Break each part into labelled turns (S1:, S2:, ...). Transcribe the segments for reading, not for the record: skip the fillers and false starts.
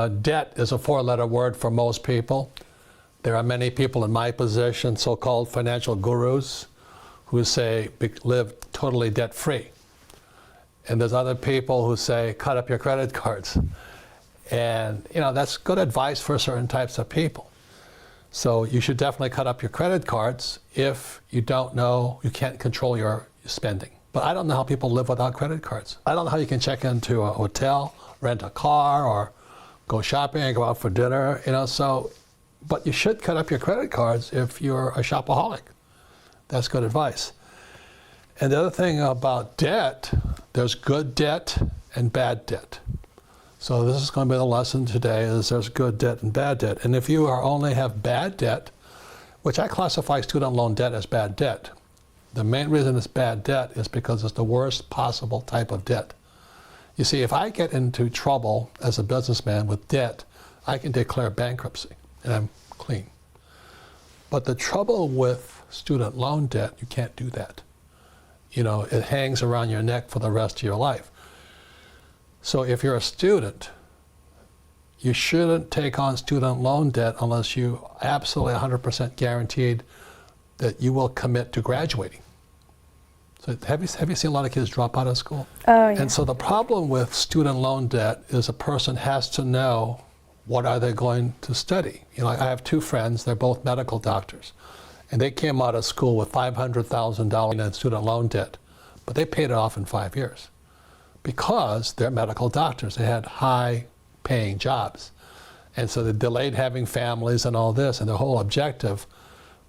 S1: Debt is a four-letter word for most people. There are many people in my position, so-called financial gurus, who say live totally debt-free. And there's other people who say cut up your credit cards. And that's good advice for certain types of people. So you should definitely cut up your credit cards if you can't control your spending. But I don't know how people live without credit cards. I don't know how you can check into a hotel, rent a car, or go shopping and go out for dinner, but you should cut up your credit cards if you're a shopaholic. That's good advice. And the other thing about debt, there's good debt and bad debt. So this is going to be the lesson today, is there's good debt and bad debt. And if you only have bad debt, which I classify student loan debt as bad debt, the main reason it's bad debt is because it's the worst possible type of debt. You see, if I get into trouble as a businessman with debt, I can declare bankruptcy and I'm clean. But the trouble with student loan debt, you can't do that. It hangs around your neck for the rest of your life. So if you're a student, you shouldn't take on student loan debt unless you absolutely 100% guaranteed that you will commit to graduating. So have you seen a lot of kids drop out of school?
S2: Oh, yeah.
S1: And so the problem with student loan debt is a person has to know what are they going to study. I have two friends, they're both medical doctors, and they came out of school with $500,000 in student loan debt, but they paid it off in 5 years because they're medical doctors. They had high-paying jobs, and so they delayed having families and all this, and the whole objective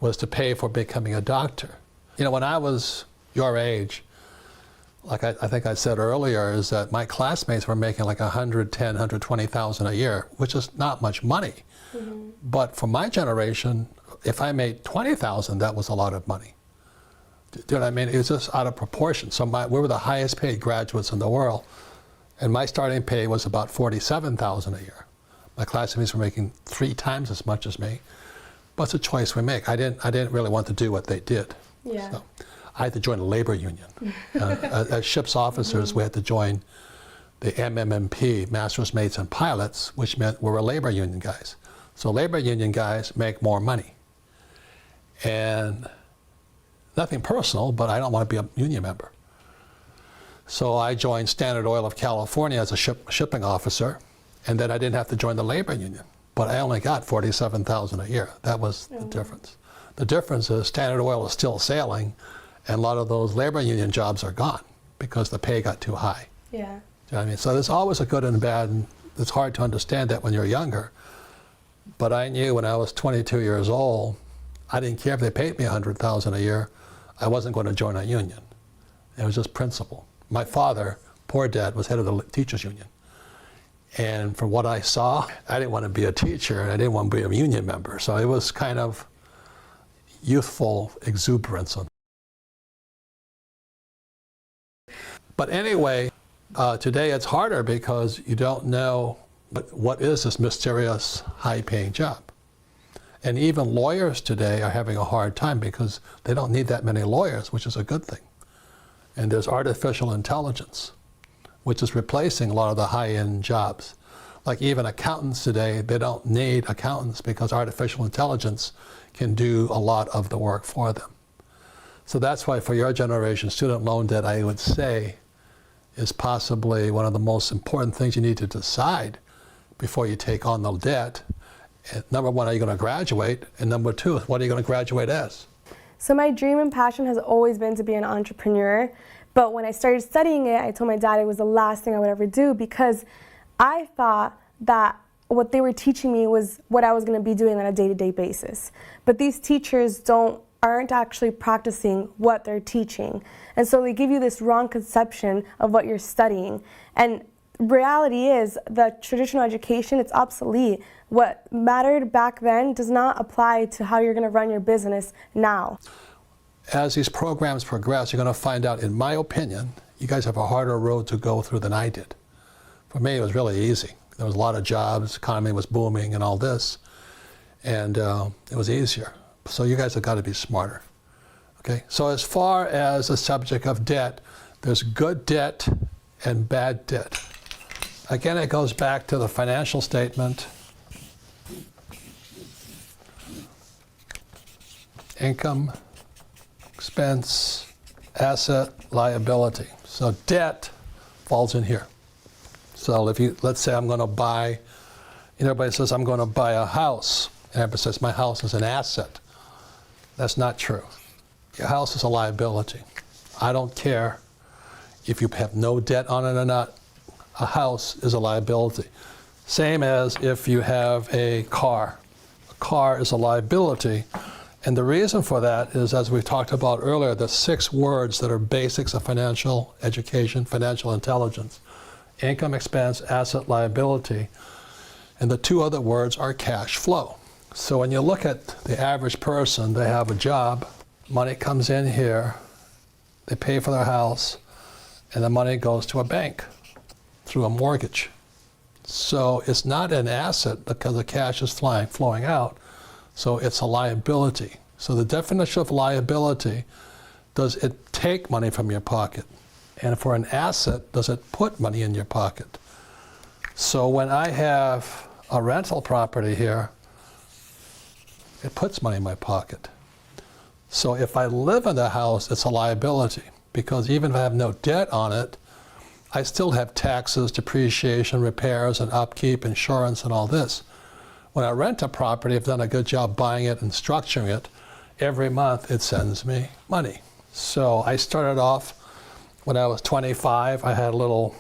S1: was to pay for becoming a doctor. When I was your age, like I think I said earlier, is that my classmates were making like $110,000, $120,000 a year, which is not much money. Mm-hmm. But for my generation, if I made $20,000, that was a lot of money. Do you know what I mean? It was just out of proportion. So we were the highest paid graduates in the world, and my starting pay was about $47,000 a year. My classmates were making 3 times as much as me. But it's a choice we make. I didn't really want to do what they did.
S2: Yeah.
S1: So I had to join a labor union. As ship's officers, we had to join the MMMP, Masters, Mates, and Pilots, which meant we were labor union guys. So labor union guys make more money. And nothing personal, but I don't want to be a union member. So I joined Standard Oil of California as a shipping officer, and then I didn't have to join the labor union. But I only got $47,000 a year. That was the difference. The difference is Standard Oil is still sailing, and a lot of those labor union jobs are gone because the pay got too high.
S2: Yeah.
S1: Do you know what I mean? So there's always a good and bad, and it's hard to understand that when you're younger. But I knew when I was 22 years old, I didn't care if they paid me $100,000 a year. I wasn't going to join a union. It was just principle. My father, poor dad, was head of the teachers union. And from what I saw, I didn't want to be a teacher, and I didn't want to be a union member. So it was kind of youthful exuberance. But anyway, today it's harder because you don't know what is this mysterious high-paying job. And even lawyers today are having a hard time because they don't need that many lawyers, which is a good thing. And there's artificial intelligence, which is replacing a lot of the high-end jobs. Like even accountants today, they don't need accountants because artificial intelligence can do a lot of the work for them. So that's why for your generation, student loan debt, I would say, is possibly one of the most important things you need to decide before you take on the debt. And number one, are you going to graduate? And number two, what are you going to graduate as?
S2: So my dream and passion has always been to be an entrepreneur. But when I started studying it, I told my dad it was the last thing I would ever do because I thought that what they were teaching me was what I was going to be doing on a day-to-day basis. But these teachers aren't actually practicing what they're teaching. And so they give you this wrong conception of what you're studying. And reality is that traditional education, it's obsolete. What mattered back then does not apply to how you're going to run your business now.
S1: As these programs progress, you're going to find out, in my opinion, you guys have a harder road to go through than I did. For me, it was really easy. There was a lot of jobs, economy was booming and all this, and it was easier. So you guys have got to be smarter. Okay? So as far as the subject of debt, there's good debt and bad debt. Again, it goes back to the financial statement. Income, expense, asset, liability. So debt falls in here. So if you, let's say I'm going to buy, everybody says I'm going to buy a house, and everybody says my house is an asset. That's not true. Your house is a liability. I don't care if you have no debt on it or not. A house is a liability. Same as if you have a car. A car is a liability. And the reason for that is, as we talked about earlier, the 6 words that are basics of financial education, financial intelligence: income, expense, asset, liability. And the 2 other words are cash flow. So when you look at the average person, they have a job, money comes in here, they pay for their house, and the money goes to a bank through a mortgage. So it's not an asset because the cash is flowing out, so it's a liability. So the definition of liability, does it take money from your pocket? And for an asset, does it put money in your pocket? So when I have a rental property here, it puts money in my pocket. So if I live in the house, it's a liability, because even if I have no debt on it, I still have taxes, depreciation, repairs, and upkeep, insurance, and all this. When I rent a property, I've done a good job buying it and structuring it. Every month it sends me money. So I started off when I was 25, I had a little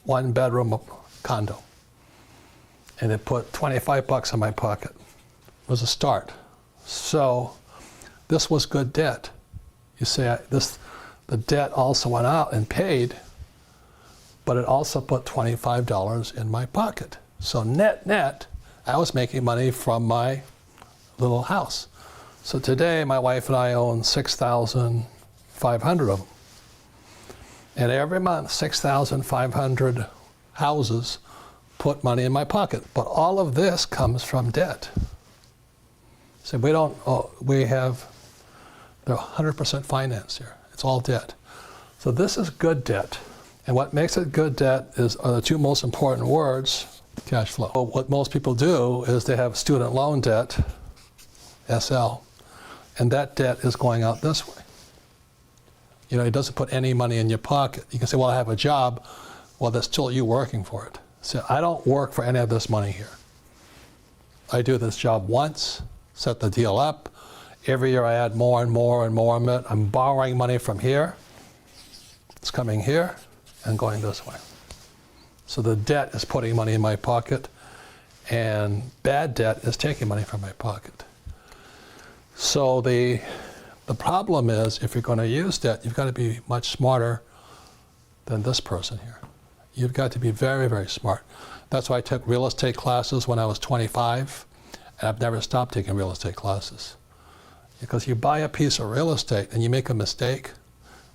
S1: 1-bedroom condo. And it put 25 bucks in my pocket. It was a start. So this was good debt. You see, the debt also went out and paid, but it also put $25 in my pocket. So net, I was making money from my little house. So today, my wife and I own 6,500 of them. And every month, 6,500 houses put money in my pocket. But all of this comes from debt. So they're 100% financed here. It's all debt. So this is good debt. And what makes it good debt are the 2 most important words: cash flow. But what most people do is they have student loan debt, SL, and that debt is going out this way. You know, it doesn't put any money in your pocket. You can say, well, I have a job. Well, that's still you working for it. So I don't work for any of this money here. I do this job once, set the deal up. Every year I add more and more and more of it. I'm borrowing money from here. It's coming here and going this way. So the debt is putting money in my pocket, and bad debt is taking money from my pocket. So the problem is, if you're going to use debt, you've got to be much smarter than this person here. You've got to be very, very smart. That's why I took real estate classes when I was 25, and I've never stopped taking real estate classes. Because you buy a piece of real estate and you make a mistake,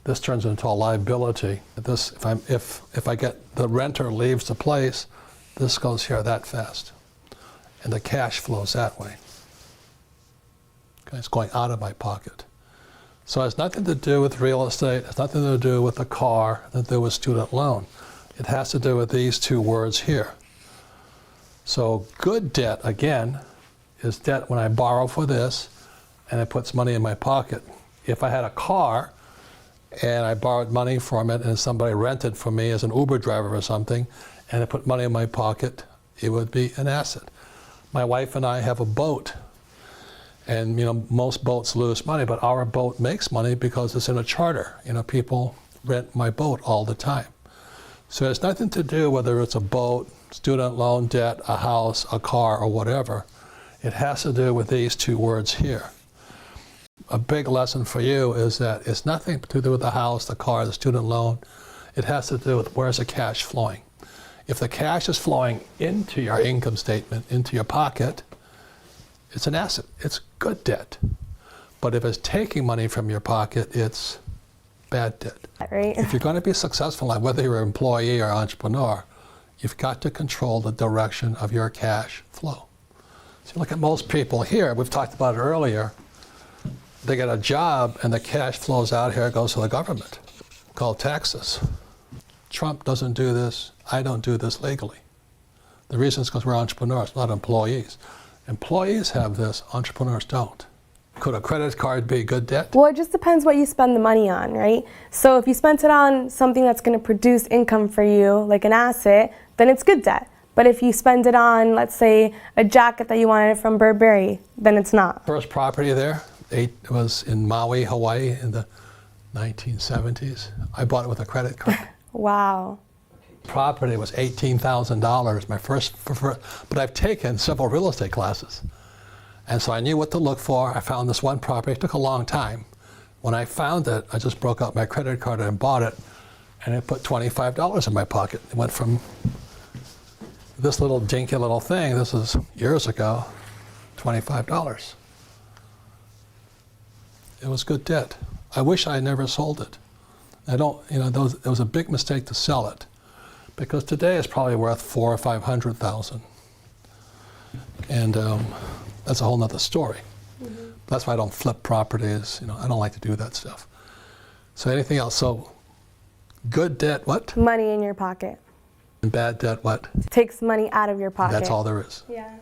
S1: this turns into a liability. If I get the renter leaves the place, this goes here that fast, and the cash flows that way. Okay, it's going out of my pocket. So it has nothing to do with real estate. It has nothing to do with the car. Nothing to do with student loan. It has to do with these 2 words here. So good debt, again, is debt when I borrow for this and it puts money in my pocket. If I had a car and I borrowed money from it and somebody rented for me as an Uber driver or something, and it put money in my pocket, it would be an asset. My wife and I have a boat, and most boats lose money, but our boat makes money because it's in a charter. People rent my boat all the time. So it has nothing to do whether it's a boat, student loan debt, a house, a car, or whatever. It has to do with these 2 words here. A big lesson for you is that it's nothing to do with the house, the car, the student loan. It has to do with where's the cash flowing. If the cash is flowing into your income statement, into your pocket, it's an asset. It's good debt. But if it's taking money from your pocket, it's bad debt.
S2: Right.
S1: If you're going to be successful, like whether you're an employee or entrepreneur, you've got to control the direction of your cash flow. So you look at most people here, we've talked about it earlier, they get a job and the cash flows out here, goes to the government, called taxes. Trump doesn't do this. I don't do this legally. The reason is because we're entrepreneurs, not employees. Employees have this, entrepreneurs don't. Could a credit card be good debt?
S2: Well, it just depends what you spend the money on, right? So if you spent it on something that's going to produce income for you, like an asset, then it's good debt. But if you spend it on, let's say, a jacket that you wanted from Burberry, then it's not.
S1: First property there, it was in Maui, Hawaii in the 1970s. I bought it with a credit card.
S2: Wow.
S1: Property was $18,000, my first, but I've taken several real estate classes. And so I knew what to look for. I found this one property. It took a long time. When I found it, I just broke out my credit card and bought it, and it put $25 in my pocket. It went from this little dinky little thing, this is years ago, $25. It was good debt. I wish I never sold it. I don't, you know, it was a big mistake to sell it, because today it's probably worth $400,000 or $500,000, and that's a whole nother story. Mm-hmm. That's why I don't flip properties. You know, I don't like to do that stuff. So anything else? So good debt, what?
S2: Money in your pocket.
S1: And bad debt, what?
S2: Takes money out of your pocket.
S1: That's all there is.
S2: Yeah.